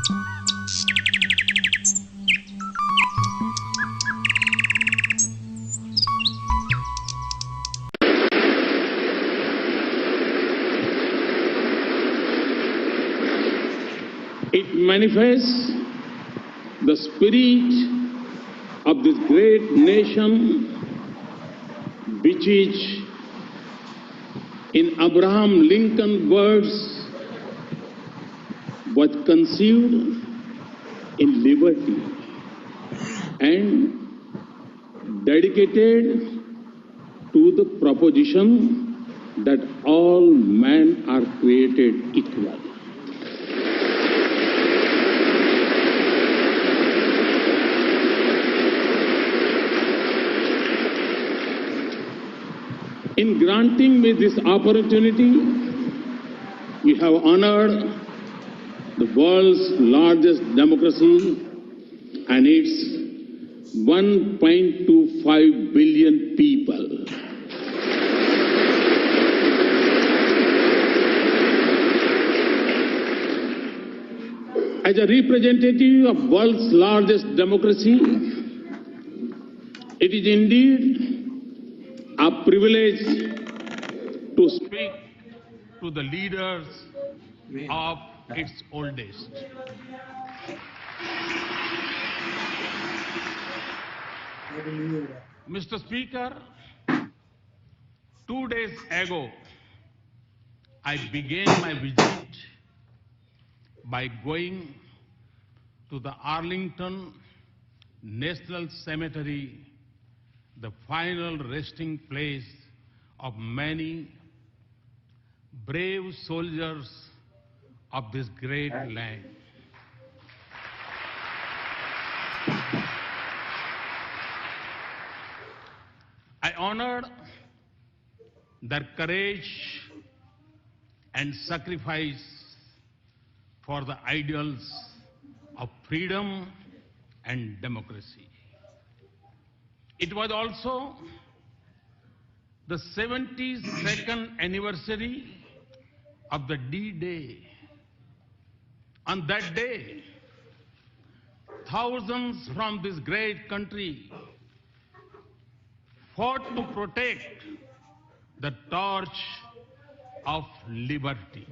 It manifests the spirit of this great nation, which is, in Abraham Lincoln's words, was conceived in liberty and dedicated to the proposition that all men are created equal. In granting me this opportunity, you have honored the world's largest democracy and its 1.25 billion people. As a representative of world's largest democracy, it is indeed a privilege to speak to the leaders of its oldest. Mr. Speaker, 2 days ago, I began my visit by going to the Arlington National Cemetery, the final resting place of many brave soldiers of this great land. I honored their courage and sacrifice for the ideals of freedom and democracy. It was also the 72nd anniversary of the D-Day. On that day, thousands from this great country fought to protect the torch of liberty.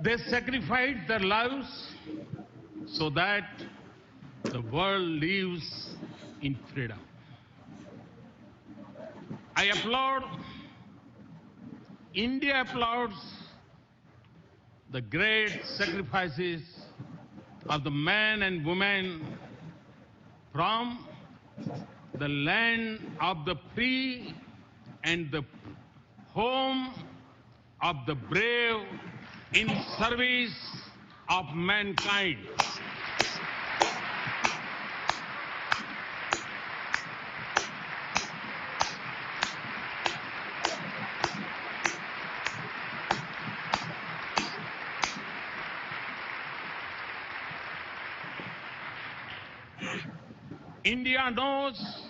They sacrificed their lives so that the world lives in freedom. I applaud, India applauds the great sacrifices of the men and women from the land of the free and the home of the brave in service of mankind. India knows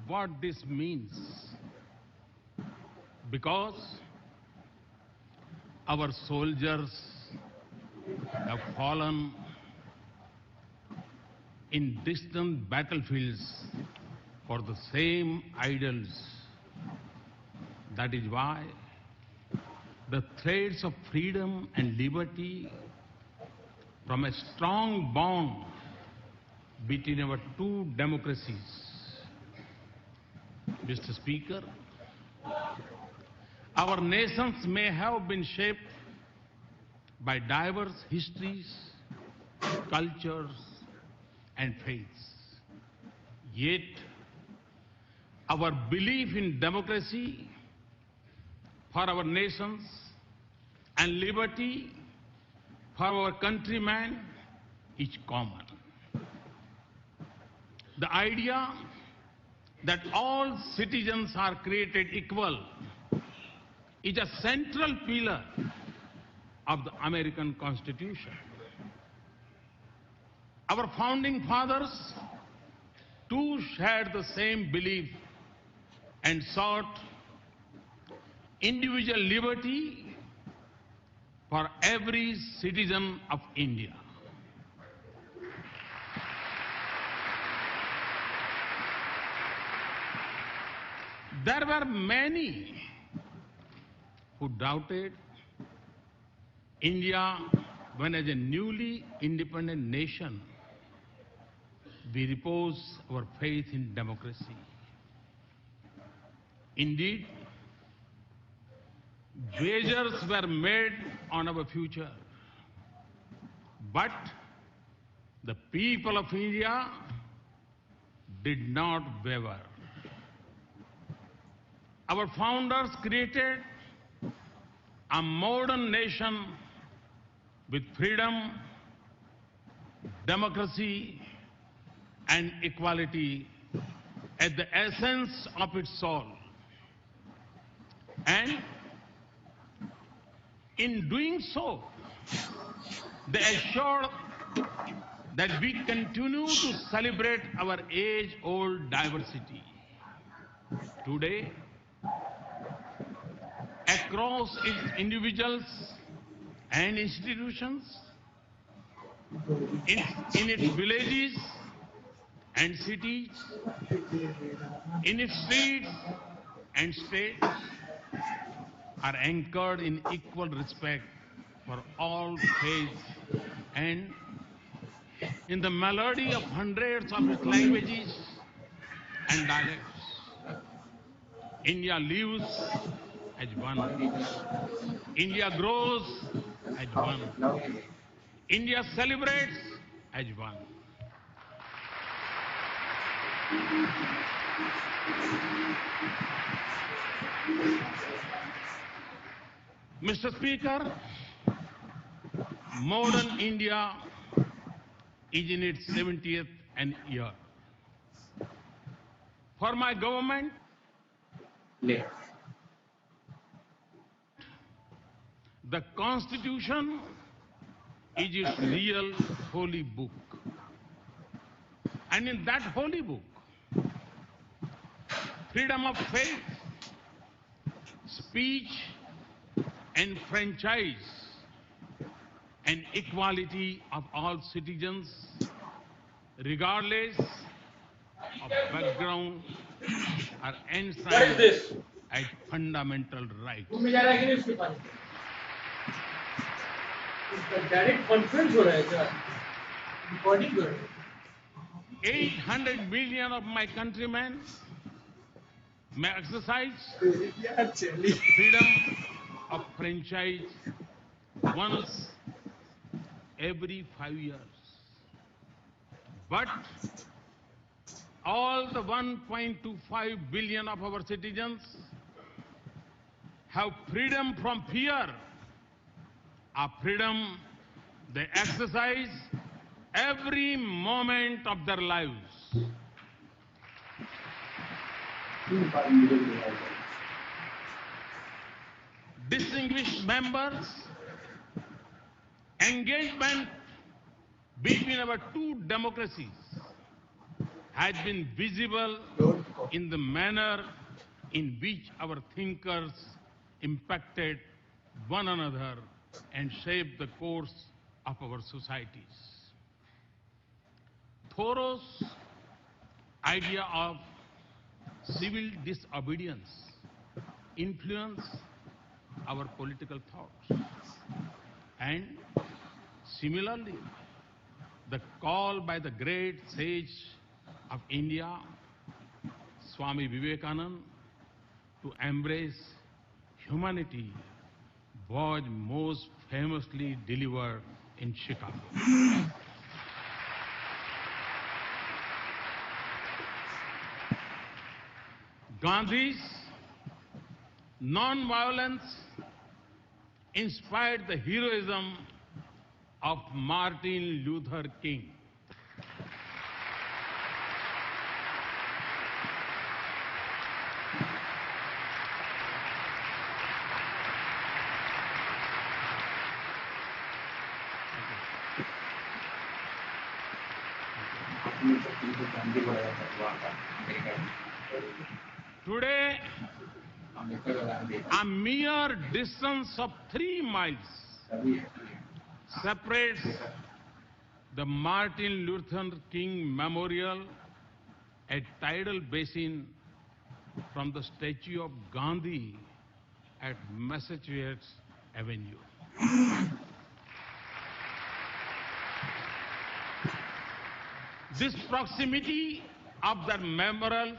what this means because our soldiers have fallen in distant battlefields for the same ideals. That is why the threads of freedom and liberty from a strong bond between our two democracies. Mr. Speaker, our nations may have been shaped by diverse histories, cultures, and faiths. Yet, our belief in democracy for our nations and liberty for our countrymen is common. The idea that all citizens are created equal is a central pillar of the American Constitution. Our founding fathers too shared the same belief and sought individual liberty for every citizen of India. There were many who doubted India when, as a newly independent nation, we repose our faith in democracy. Indeed, wagers were made on our future. But the people of India did not waver. Our founders created a modern nation with freedom, democracy, and equality at the essence of its soul. And in doing so, they assured that we continue to celebrate our age-old diversity. Today, across its individuals and institutions, in its villages and cities, in its streets and states, are anchored in equal respect for all faiths and in the melody of hundreds of its languages and dialects. India lives as one. India grows as one. India celebrates as one. Mr. Speaker, modern India is in its 70th year. For my government, the Constitution is its real holy book. And in that holy book, freedom of faith, speech, and franchise, and equality of all citizens, regardless of background, are enshrined as fundamental rights. Direct conference हो रहा है क्या recording कर रहे हैं 800 million of my countrymen may exercise the freedom of franchise once every 5 years. But all the 1.25 billion of our citizens have freedom from fear, a freedom they exercise every moment of their lives. Distinguished members, engagement between our two democracies has been visible in the manner in which our thinkers impacted one another and shaped the course of our societies. Thoreau's idea of civil disobedience influenced our political thoughts. And similarly, the call by the great sage of India, Swami Vivekananda, to embrace humanity was most famously delivered in Chicago. Gandhi's non-violence inspired the heroism of Martin Luther King. Today, A mere distance of 3 miles separates the Martin Luther King Memorial at Tidal Basin from the statue of Gandhi at Massachusetts Avenue. This proximity of the memorials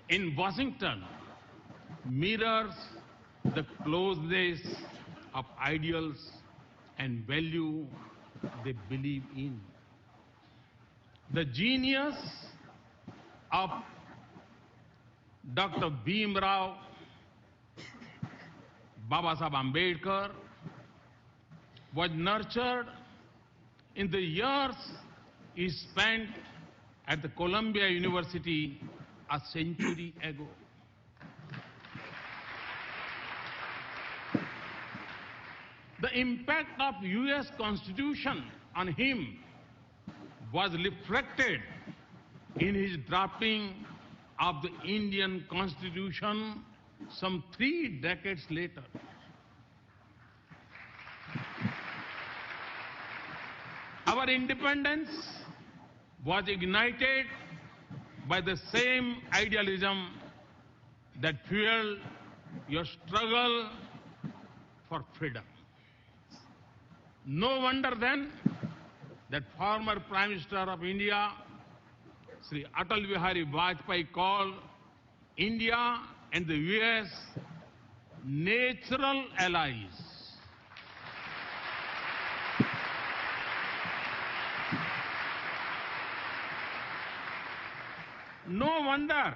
in Washington mirrors the closeness of ideals and value they believe in. The genius of Dr. Bhimrao Babasaheb Ambedkar was nurtured in the years he spent at the Columbia University a century ago. The impact of US Constitution on him was reflected in his drafting of the Indian Constitution some 3 decades later. Our independence was ignited by the same idealism that fueled your struggle for freedom. No wonder then that former Prime Minister of India, Sri Atal Bihari Vajpayee, called India and the US natural allies. No wonder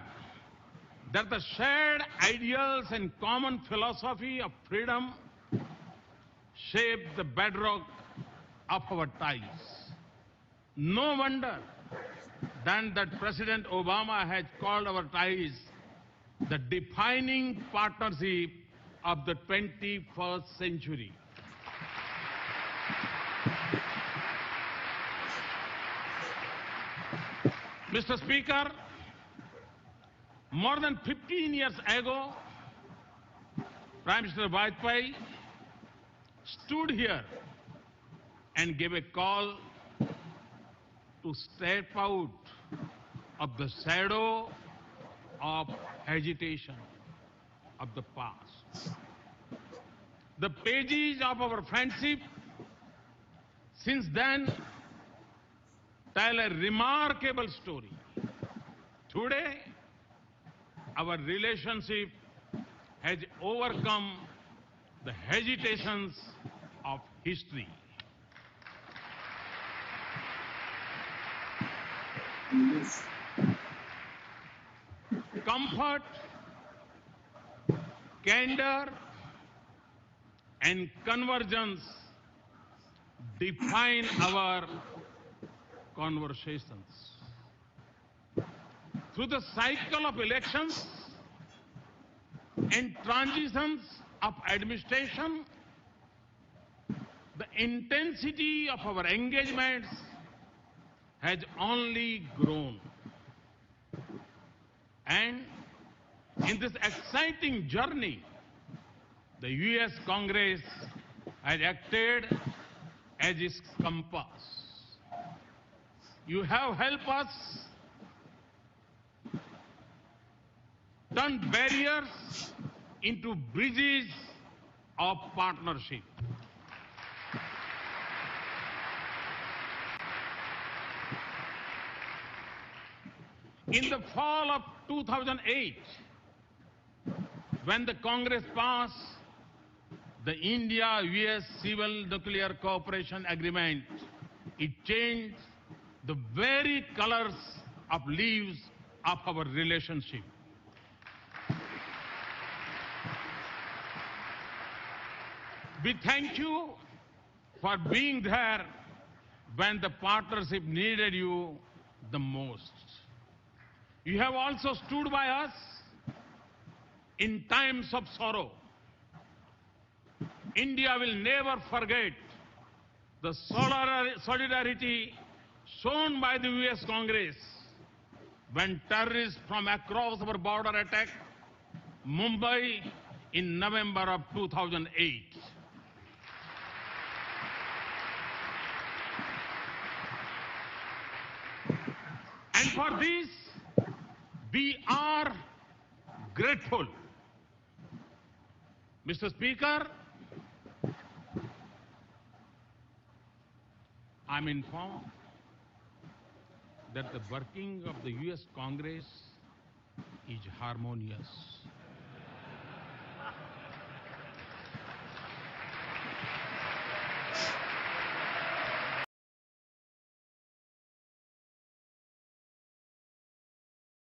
that the shared ideals and common philosophy of freedom shape the bedrock of our ties. No wonder then that President Obama has called our ties the defining partnership of the 21st century. Mr. Speaker, more than 15 years ago, Prime Minister Vajpayee stood here and gave a call to step out of the shadow of agitation of the past. The pages of our friendship since then tell a remarkable story. Today, our relationship has overcome the hesitations of history. Comfort, candor, and convergence define our conversations. Through the cycle of elections and transitions of administration, the intensity of our engagements has only grown. And in this exciting journey, the US Congress has acted as its compass. You have helped us turn barriers into bridges of partnership. In the fall of 2008, when the Congress passed the India-US Civil Nuclear Cooperation Agreement, it changed the very colors of leaves of our relationship. We thank you for being there when the partnership needed you the most. You have also stood by us in times of sorrow. India will never forget the solidarity shown by the US Congress when terrorists from across our border attacked Mumbai in November of 2008. And for this, we are grateful. Mr. Speaker, I'm informed that the working of the US Congress is harmonious.